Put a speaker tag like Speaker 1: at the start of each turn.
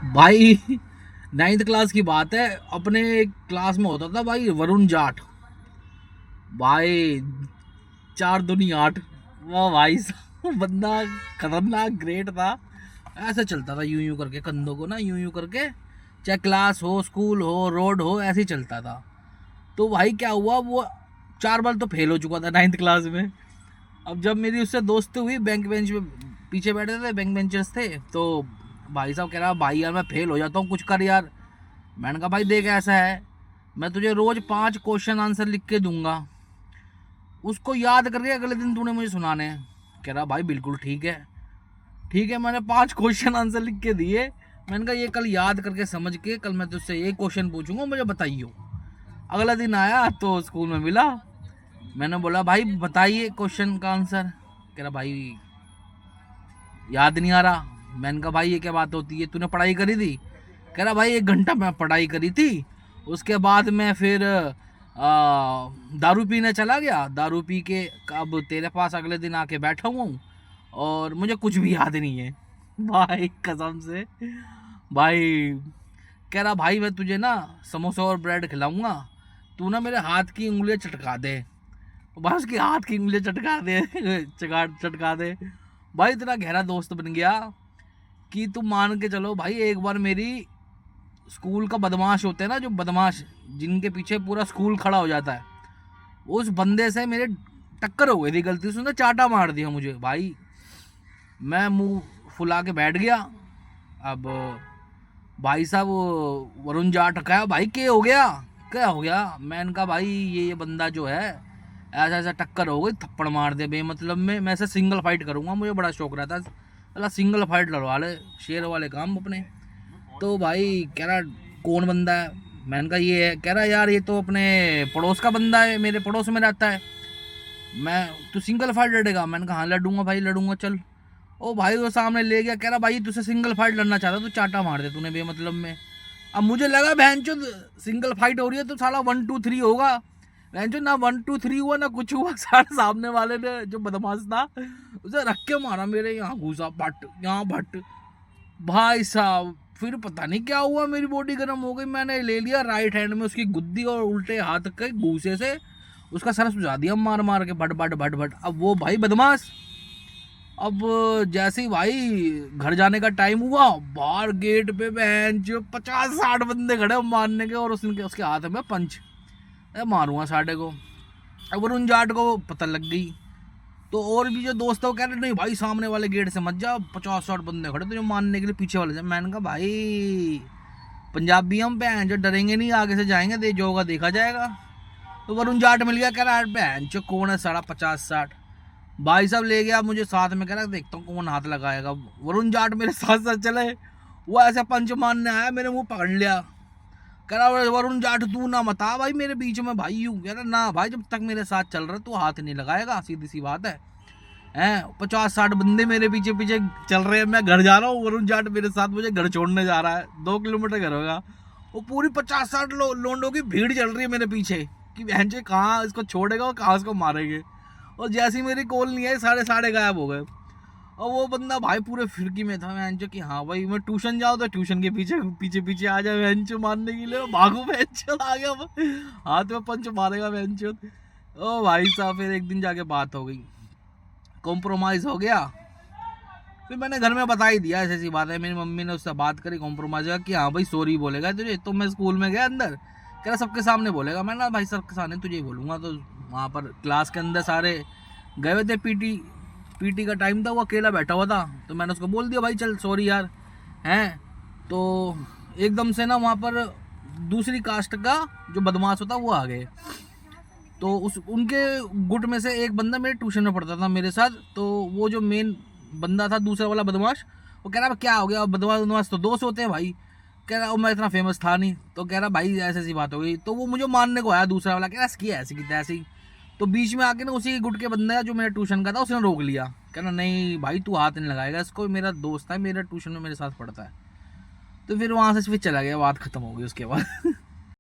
Speaker 1: भाई 9th class की बात है, अपने क्लास में होता था भाई वरुण जाट। भाई 4 दूनी 8। वाह भाई साहब, बंदा खतरनाक ग्रेट था। ऐसे चलता था यूं यूं करके कंधों को ना, यूं यूं करके, चाहे क्लास हो, स्कूल हो, रोड हो, ऐसे ही चलता था। तो भाई क्या हुआ, वो 4 बार तो फेल हो चुका था 9th क्लास में। अब जब मेरी उससे दोस्ती हुई, बैंक बेंच में पीछे बैठे थे, बैंक बेंचर्स थे, तो भाई साहब कह रहा भाई यार मैं फेल हो जाता हूँ, कुछ कर यार। मैंने कहा भाई देख ऐसा है, मैं तुझे रोज 5 क्वेश्चन आंसर लिख के दूंगा, उसको याद करके अगले दिन तूने मुझे सुनाने हैं। कह रहा भाई बिल्कुल ठीक है। ठीक है, मैंने 5 क्वेश्चन आंसर लिख के दिए। मैंने कहा ये कल याद करके समझ के कल मैं तुझसे ये क्वेश्चन पूछूंगा, मुझे बताइयो। अगला दिन आया तो स्कूल में मिला। मैंने बोला भाई बताइए क्वेश्चन का आंसर। कह रहा भाई याद नहीं आ रहा। मैंने कहा भाई ये क्या बात होती है, तूने पढ़ाई करी थी? कह रहा भाई 1 घंटा मैं पढ़ाई करी थी, उसके बाद मैं फिर दारू पीने चला गया, दारू पी के अब तेरे पास अगले दिन आके बैठा हुआ हूँ और मुझे कुछ भी याद नहीं है। भाई कसम से भाई। कह रहा भाई मैं तुझे ना समोसा और ब्रेड खिलाऊंगा, तू ना मेरे हाथ की उंगलियां चटका दे। भाई उसकी हाथ की उंगलियां चटका दे चटका दे। भाई इतना गहरा दोस्त बन गया कि तुम मान के चलो भाई, एक बार मेरी स्कूल का बदमाश होते हैं ना, जो बदमाश जिनके पीछे पूरा स्कूल खड़ा हो जाता है, उस बंदे से मेरे टक्कर हो गई थी गलती से, उसने चाटा मार दिया मुझे। भाई मैं मुंह फुला के बैठ गया। अब भाई साहब वरुण जाट कहा भाई क्या हो गया, क्या हो गया? मैंने कहा भाई ये बंदा जो है ऐसा ऐसा टक्कर हो गई, थप्पड़ मार दे बेमतलब में, मैं ऐसे सिंगल फाइट करूंगा, मुझे बड़ा शौक रहता है अल्लाह सिंगल फाइट लड़वा ले, शेर वाले काम अपने। तो भाई कह रहा कौन बंदा है? मैंने कहा ये है। कह रहा यार ये तो अपने पड़ोस का बंदा है, मेरे पड़ोस में रहता है। मैं तू सिंगल फाइट लड़ेगा? मैंने कहा हाँ लड़ूंगा भाई लड़ूंगा चल। ओ भाई वो सामने ले गया, कह रहा भाई तुझसे सिंगल फाइट लड़ना चाहता, तू चाटा मार दे तूने बेमतलब में। अब मुझे लगा बहनचो सिंगल फाइट हो रही है तो साला 1 2 3 होगा। बहनचो ना 1 2 3 हुआ ना कुछ हुआ। सारे सामने वाले ने जो बदमाश था उसे रख के मारा, मेरे यहाँ घुसा भट्ट, यहाँ भट्ट। भाई साहब फिर पता नहीं क्या हुआ, मेरी बॉडी गर्म हो गई, मैंने ले लिया राइट हैंड में उसकी गुद्दी और उल्टे हाथ के घूसे से उसका सर सुझा दिया मार मार के, भट भट भट भट। अब वो भाई बदमाश, अब जैसे ही भाई घर जाने का टाइम हुआ, बाहर गेट पे बहन जो 50 60 बंदे खड़े मारने के, और उसके उसके हाथ में पंच, मारूंगा साढ़े को। अब वरुण जाट को पता लग गई, तो और भी जो दोस्त है वो कह रहे नहीं भाई सामने वाले गेट से मत जा, 50 60 बंदे खड़े तुझे मारने के लिए पीछे वाले से। मैंने कहा भाई पंजाबी हम बहन जो डरेंगे नहीं, आगे से जाएंगे, दे जो होगा देखा जाएगा। तो वरुण जाट मिल गया, कह रहा है बहन जो कौन है साढ़ा 50 60। भाई साहब ले गया मुझे साथ में, कह रहा देखता हूँ कौन हाथ लगाएगा। वरुण जाट मेरे साथ साथ चले, वो ऐसे पंच मारने आया, मेरे मुंह पकड़ लिया। कह रहा वरुण जाट तू ना मता भाई मेरे बीच में भाई हूँ। कह रहा ना भाई जब तक मेरे साथ चल रहा तू हाथ नहीं लगाएगा, सीधी सी बात है। हैं 50 60 बंदे मेरे पीछे पीछे चल रहे हैं, मैं घर जा रहा हूँ, वरुण जाट मेरे साथ मुझे घर छोड़ने जा रहा है, 2 किलोमीटर घर होगा। वो पूरी 50 60 लोंडों की भीड़ चल रही है मेरे पीछे कि बहन जी कहाँ इसको छोड़ेगा और कहाँ इसको मारेंगे। और जैसी मेरी कॉल नहीं है साढ़े साढ़े गायब हो गए। और वो बंदा भाई पूरे फिरकी में था बहनचो कि हाँ भाई मैं ट्यूशन जाऊँ तो ट्यूशन के पीछे पीछे पीछे आ जाए बहनचो मारने के लिए, भागू बहनचो आ गया हाथ में पंच मारेगा बहनचो। ओ भाई साहब फिर एक दिन जाके बात हो गई, कॉम्प्रोमाइज़ हो गया। फिर मैंने घर में बता ही दिया ऐसी ऐसी बात है, मेरी मम्मी ने उससे बात करी, कॉम्प्रोमाइज़ हुआ कि हाँ भाई सॉरी बोलेगा तुझे। तो मैं स्कूल में गया अंदर, कह रहा सबके सामने बोलेगा। मैं ना भाई सबके सामने तुझे ही बोलूँगा। तो वहाँ पर क्लास के अंदर सारे गए हुए थे, पीटी का टाइम था, वो अकेला बैठा हुआ था। तो मैंने उसको बोल दिया भाई चल सॉरी यार हैं। तो एकदम से ना वहाँ पर दूसरी कास्ट का जो बदमाश होता वो आ गए। तो उस उनके गुट में से एक बंदा मेरे ट्यूशन में पढ़ता था मेरे साथ। तो वो जो मेन बंदा था दूसरा वाला बदमाश, वो कह रहा क्या हो गया, बदमाश बदमाश तो दोस्त होते हैं भाई। कह रहा मैं इतना फेमस था नहीं। तो कह रहा भाई ऐसी ऐसी बात हो गई। तो वो मुझे मारने को आया दूसरा वाला, कह रहा इसकी ऐसी की तैसी। तो बीच में आके ना उसी गुट के बंदा जो मेरे ट्यूशन का था उसने रोक लिया, कहना नहीं भाई तू हाथ नहीं लगाएगा इसको, मेरा दोस्त है, मेरा ट्यूशन में मेरे साथ पढ़ता है। तो फिर वहाँ से फिर चला गया, बात खत्म हो गई उसके बाद।